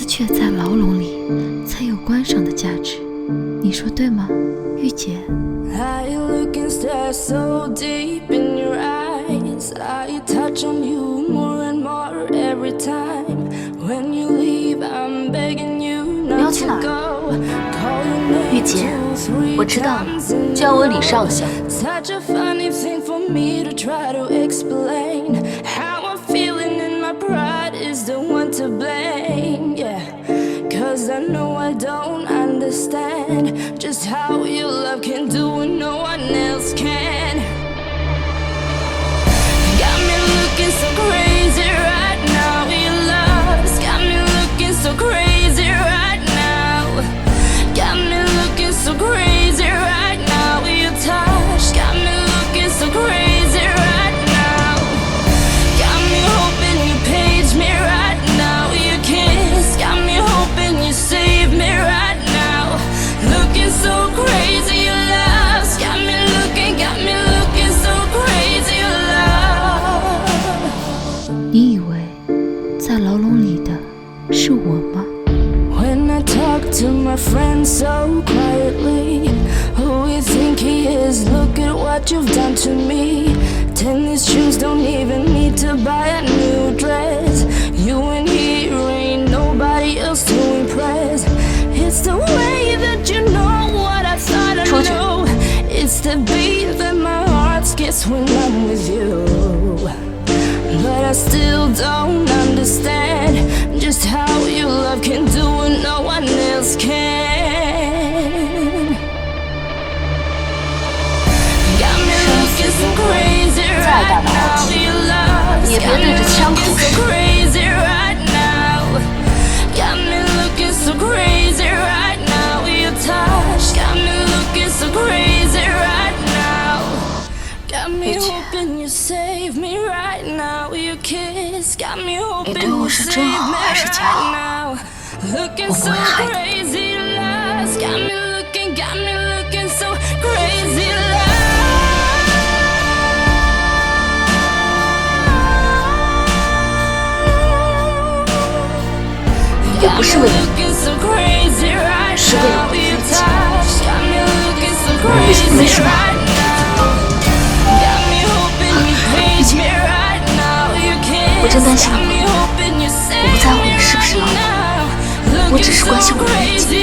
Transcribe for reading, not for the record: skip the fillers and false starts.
却在牢笼里才有观赏的价值，你说对吗，玉洁？I look and stare so deep in your eyes. I touch on you more and more every time. When you leave, I'm begging you not to go. 玉洁，我知道了，叫我李少校。Such a funny thing for me to try to explain. How I'm feeling and my pride is the one to blame. Yeah, 'cause I know I don't understand just how your love can do what no one else can. Got me looking so crazy right now. Your love's got me looking so crazy right now. Got me looking so crazy right now. Your touch got me looking so crazy right now. Got me hoping you page me right now. Your kiss got me hoping you save me right now. Looking so crazy, your love's got me looking so crazy, your love. 你以为在牢笼里的是我吗？ When I talk to my friends so quietly, who you think he is? Look at what you've done to me. Tennis shoes don't even need to buy a new dress. You and he ain't nobody else to impress. It's the way that you know what I thought I knew. It's the beat that my heart skips when I'm with you. But I still don't understand just how your love can do what no one else can. Got me looking so crazy right now. Your love's got me looking so crazy right now. Got me looking so crazy right now. Your touch got me looking so crazy right now. Got me hoping you save me right now. Your kiss got me hoping you save me right now. Looking so crazy, lost. Got me looking so crazy, lost. 我不是为了你，是为了我自己。为什么没说？我真担心了。我不在乎你是不是老公，我只是关心我的自己。